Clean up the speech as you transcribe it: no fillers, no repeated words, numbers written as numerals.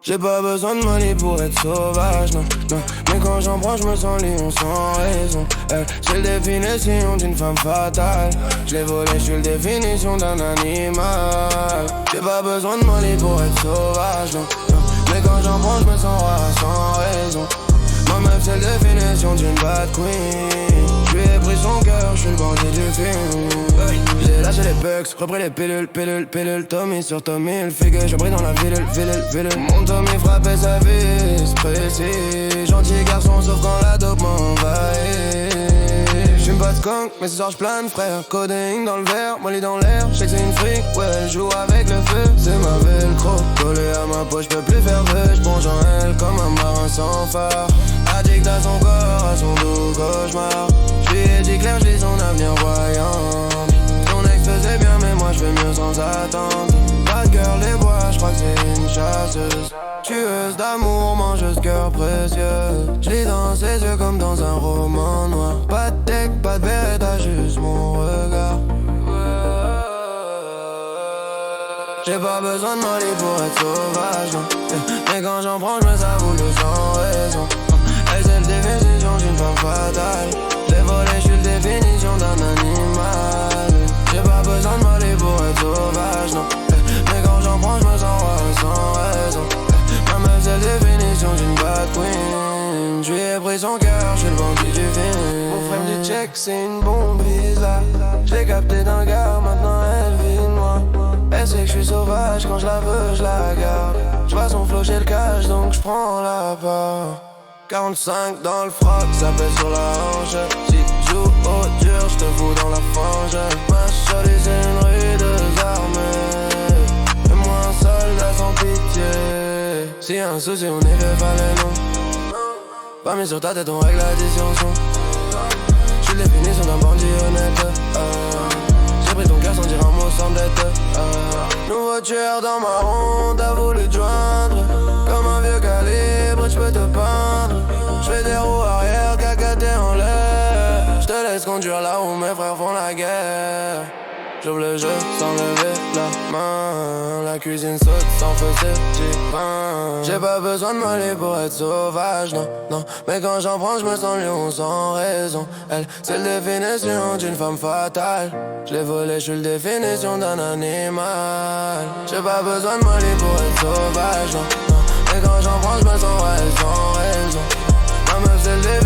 J'ai pas besoin de money pour être sauvage, non, non. Mais quand j'en prends, je me sens lion sans raison. Elle, c'est la définition d'une femme fatale. Je l'ai volé, je suis la définition d'un animal. J'ai pas besoin de money pour être sauvage, non, non. Mais quand j'en prends, je me sens roi sans raison. Ma meuf, c'est la définition d'une bad queen. Je lui ai pris son cœur, je suis le bandit du film. J'ai lâché les bugs, repris les pilules. Tommy sur Tommy, le figue, j'ai pris dans la ville. Mon Tommy frappait sa vis, précis. Gentil garçon, sauf quand la dope m'envahit. J'fume pas de conque, mais ce soir j'plane, frère. Coding dans le verre, molly dans l'air. J'sais que c'est une fric, ouais, elle joue avec le feu. C'est ma velcro, collée à ma peau, j'peux plus faire vœu. J'plonge en elle comme un marin sans phare. Addict à son corps, à son doux cauchemar. J'lui ai dit clair, j'lis son avenir voyant. Ton ex faisait bien, mais moi j'fais mieux sans attendre. Bad girl, les bois, j'crois que c'est une chasseuse. Tueuse d'amour, mangeuse cœur précieux. J'lis dans ses yeux comme dans un roman noir. Pas de tech, pas de bête, juste mon regard. J'ai pas besoin de molly pour être sauvage, non. Mais quand j'en prends, j'me savoure sans raison. Elle c'est la définition d'une femme fatale. J'ai volé, j'suis la définition d'un animal. J'ai pas besoin de molly pour être sauvage, non. Mais quand j'en prends, j'me sens roi sans raison. Ma meuf c'est la définition d'une bad queen. J'lui ai pris son cœur, j'suis le bandit du film. Mon frère me dit check, c'est une bombe là. J'l'ai capté d'un gars, maintenant elle vit de moi. Elle sait que je suis sauvage, quand je la veux, je la garde. J'vois son flow, j'ai le cash, donc j'prends la part. 45 dans le froc, ça pèse sur la hanche. Si tu joues au dur, j'te fous dans la fange. Ma chérie, c'est une rue de armées. Et moi un soldat sans pitié. S'il y a un souci, on y fait fallait non. Pas mis sur ta tête, on règle la disjonction. J'suis la définition d'un bandit honnête. J'ai pris ton cœur sans dire un mot sans dette. Nouveau tueur dans ma ronde, t'as voulu te joindre. Comme un vieux calibre, j'peux te peindre. J'fais des roues arrière, cacaté en l'air. J'te laisse conduire là où mes frères font la guerre. J'ouvre le jeu sans lever la main. La cuisine saute sans feu, c'est du pain. J'ai pas besoin de molly pour être sauvage, non, non. Mais quand j'en prends, j'me sens lion sans raison. Elle, c'est la définition d'une femme fatale. J'l'ai volé, j'suis la définition d'un animal. J'ai pas besoin de molly pour être sauvage, non, non. Mais quand j'en prends, j'me sens rêve sans raison. Ma meuf, c'est la